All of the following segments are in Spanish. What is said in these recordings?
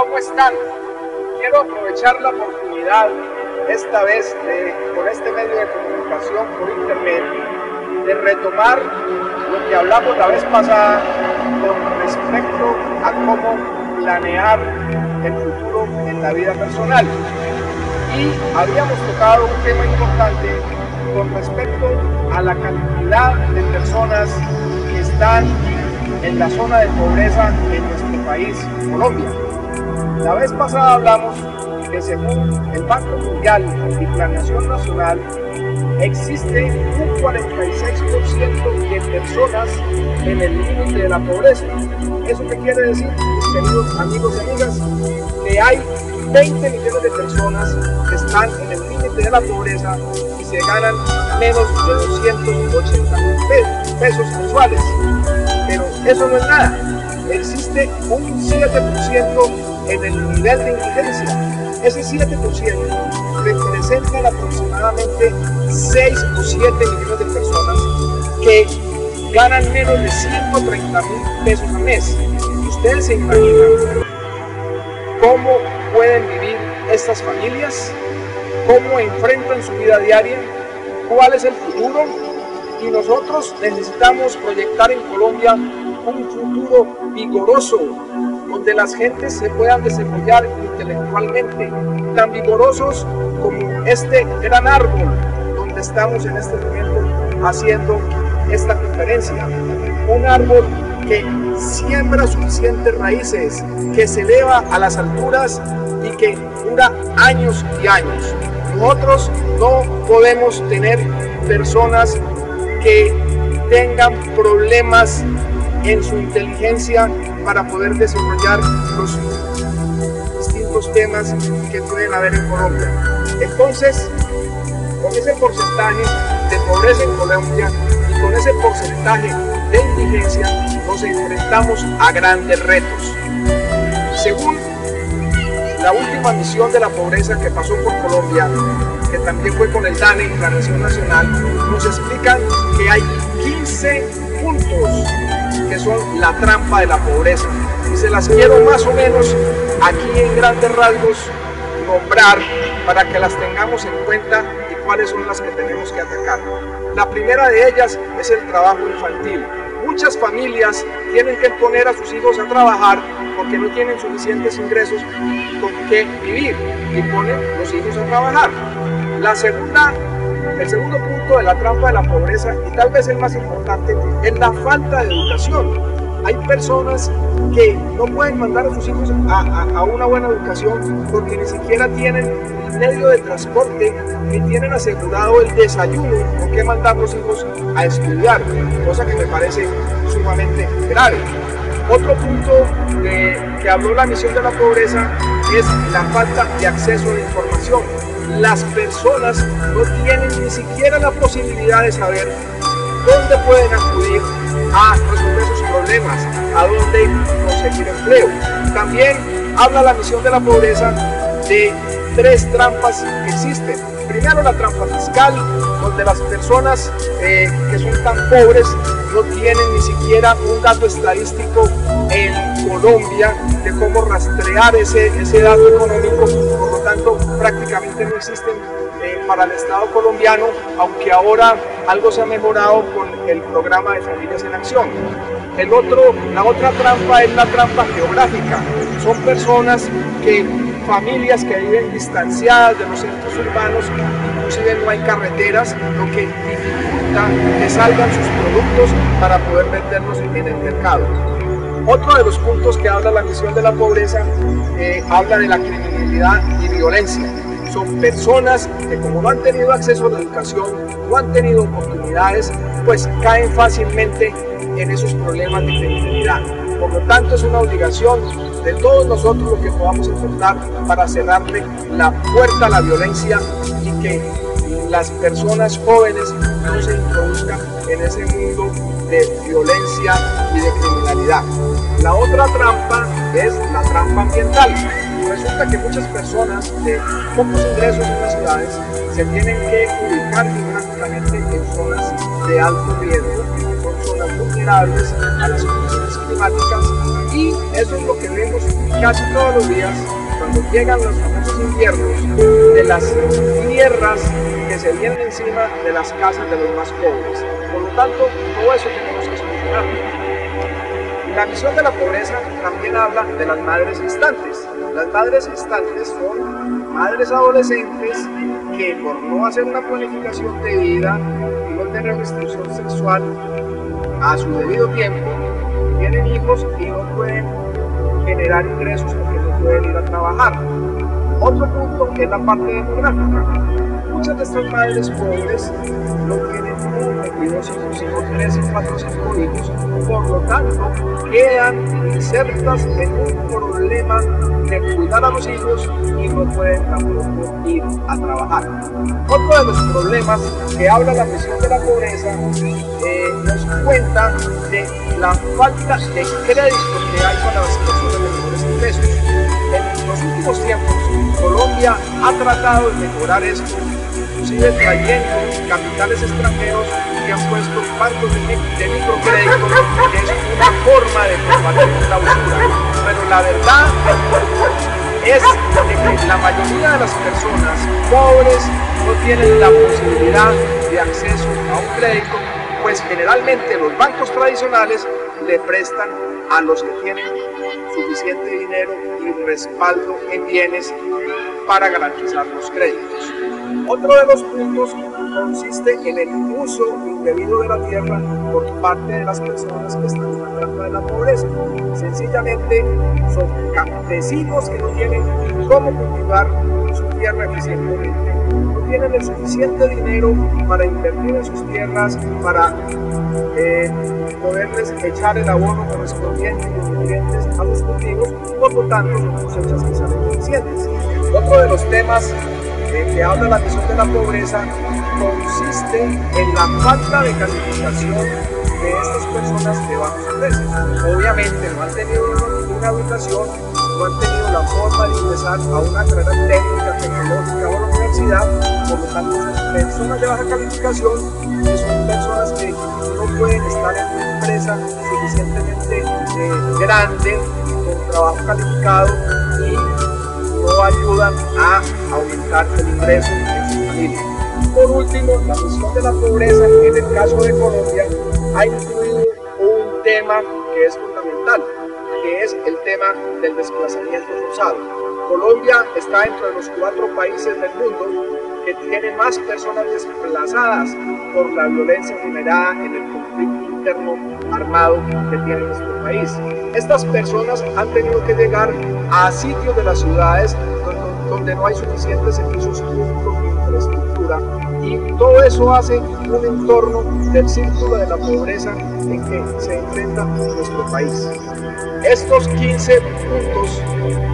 ¿cómo están? Quiero aprovechar la oportunidad, esta vez con este medio de comunicación por internet, de retomar lo que hablamos la vez pasada con respecto a cómo planear el futuro en la vida personal. Y habíamos tocado un tema importante con respecto a la cantidad de personas que están en la zona de pobreza en nuestro país, Colombia. La vez pasada hablamos que según el Banco Mundial y Planeación Nacional, existe un 46% de personas en el límite de la pobreza. ¿Eso qué quiere decir, mis queridos amigos y amigas? Que hay 20 millones de personas que están en el límite de la pobreza y se ganan menos de 280.000 pesos mensuales. Pero eso no es nada. Existe un 7% en el nivel de indigencia. Ese 7% representa aproximadamente 6 o 7 millones de personas que ganan menos de 130.000 pesos al mes. ¿Ustedes se imaginan cómo pueden vivir estas familias? ¿Cómo enfrentan su vida diaria? ¿Cuál es el futuro? Y nosotros necesitamos proyectar en Colombia un futuro vigoroso, donde las gentes se puedan desarrollar intelectualmente, tan vigorosos como este gran árbol donde estamos en este momento haciendo esta conferencia. Un árbol que siembra suficientes raíces, que se eleva a las alturas y que dura años y años. Nosotros no podemos tener personas que tengan problemas en su inteligencia para poder desarrollar los distintos temas que pueden haber en Colombia. Entonces, con ese porcentaje de pobreza en Colombia y con ese porcentaje de indigencia, nos enfrentamos a grandes retos. Según la última misión de la pobreza que pasó por Colombia, que también fue con el DANE, Planeación Nacional, nos explican que hay 15 puntos que son la trampa de la pobreza. Y se las quiero más o menos aquí en grandes rasgos nombrar para que las tengamos en cuenta y cuáles son las que tenemos que atacar. La primera de ellas es el trabajo infantil. Muchas familias tienen que poner a sus hijos a trabajar porque no tienen suficientes ingresos con qué vivir y ponen los hijos a trabajar. El segundo punto de la trampa de la pobreza, y tal vez el más importante, es la falta de educación. Hay personas que no pueden mandar a sus hijos a una buena educación porque ni siquiera tienen el medio de transporte ni tienen asegurado el desayuno con que mandar los hijos a estudiar, cosa que me parece sumamente grave. Otro punto que habló la misión de la pobreza es la falta de acceso a la información. Las personas no tienen ni siquiera la posibilidad de saber dónde pueden acudir a resolver sus problemas, a dónde conseguir empleo. También habla la misión de la pobreza de 3 trampas que existen. Primero, la trampa fiscal, donde las personas que son tan pobres no tienen ni siquiera un dato estadístico en Colombia de cómo rastrear ese dato económico, por lo tanto prácticamente no existen para el Estado colombiano, aunque ahora algo se ha mejorado con el programa de Familias en Acción. La otra trampa es la trampa geográfica. Son familias que viven distanciadas de los centros urbanos, inclusive no hay carreteras, lo que dificulta que salgan sus productos para poder venderlos en el mercado. Otro de los puntos que habla la misión de la pobreza habla de la criminalidad y violencia. Son personas que, como no han tenido acceso a la educación, no han tenido oportunidades, pues caen fácilmente en esos problemas de criminalidad. Por lo tanto, es una obligación de todos nosotros lo que podamos enfrentar para cerrarle la puerta a la violencia y que las personas jóvenes no se introduzcan en ese mundo de violencia y de criminalidad. La otra trampa es la trampa ambiental. Resulta que muchas personas de pocos ingresos en las ciudades se tienen que ubicar geográficamente en zonas de alto riesgo, son como vulnerables a las condiciones climáticas, y eso es lo que vemos casi todos los días cuando llegan los famosos inviernos, de las tierras que se vienen encima de las casas de los más pobres. Por lo tanto, todo eso tenemos que solucionar. La misión de la pobreza también habla de las madres gestantes. Las madres gestantes son madres adolescentes que, por no hacer una planificación de vida y no tener restricción sexual a su debido tiempo, tienen hijos y no pueden generar ingresos porque no pueden ir a trabajar. Otro punto es la parte demográfica. Muchas de estas madres pobres no tienen 1, 2 hijos, sino 3, 4, 5 hijos. Por lo tanto, quedan insertas en un problema de cuidar a los hijos y no pueden tampoco ir a trabajar. Otro de los problemas que habla la misión de la pobreza nos cuenta de la falta de crédito que hay para las personas de menores ingresos. En los últimos tiempos, Colombia ha tratado de mejorar esto, inclusive trayendo capitales extranjeros que han puesto bancos de microcrédito, que es una forma de combatir la usura. Pero la verdad es que la mayoría de las personas pobres no tienen la posibilidad de acceso a un crédito, pues generalmente los bancos tradicionales le prestan a los que tienen suficiente dinero y respaldo en bienes para garantizar los créditos. Otro de los puntos consiste en el uso indebido de la tierra por parte de las personas que están en la trampa de la pobreza. Sencillamente son campesinos que no tienen cómo cultivar su tierra eficientemente, no tienen el suficiente dinero para invertir en sus tierras, para poderles echar el abono correspondiente y los nutrientes a los cultivos, por lo tanto son cosechas que salen deficientes. Otro de los temas que habla la misión de la pobreza consiste en la falta de calificación de estas personas de bajos ingresos. Obviamente no han tenido una educación, no han tenido la forma de ingresar a una carrera técnica, tecnológica o a la universidad, por lo tanto son personas de baja calificación, que son personas que no pueden estar en una empresa suficientemente grande, con trabajo calificado, y no ayudan a aumentar el ingreso en su familia. Por último, la misión de la pobreza, en el caso de Colombia, ha incluido un tema que es fundamental, que es el tema del desplazamiento forzado. Colombia está entre los 4 países del mundo que tiene más personas desplazadas por la violencia generada en el conflicto interno armado que tiene nuestro país. Estas personas han tenido que llegar a sitios de las ciudades donde no hay suficientes servicios públicos ni infraestructura, y todo eso hace un entorno del círculo de la pobreza en que se enfrenta nuestro país. Estos 15 puntos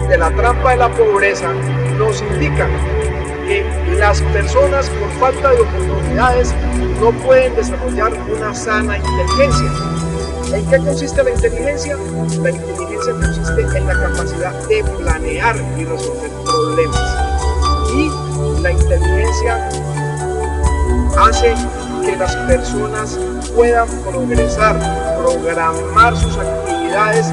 de la trampa de la pobreza nos indican que las personas por falta de oportunidades no pueden desarrollar una sana inteligencia. ¿En qué consiste la inteligencia? La inteligencia consiste en la capacidad de planear y resolver problemas. Y la inteligencia hace que las personas puedan progresar, programar sus actividades,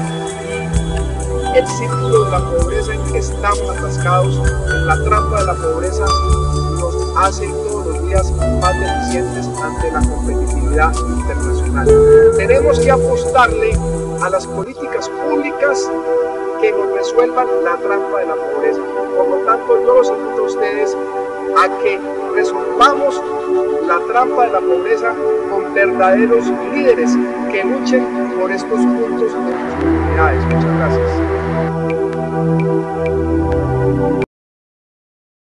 y el círculo de la pobreza en que estamos atascados, en la trampa de la pobreza, nos hace todos los días más deficientes ante la competitividad internacional. Tenemos que apostarle a las políticas públicas que nos resuelvan la trampa de la pobreza. Por lo tanto, yo los invito a ustedes a que resolvamos la trampa de la pobreza con verdaderos líderes que luchen por estos puntos de sus comunidades. Muchas gracias.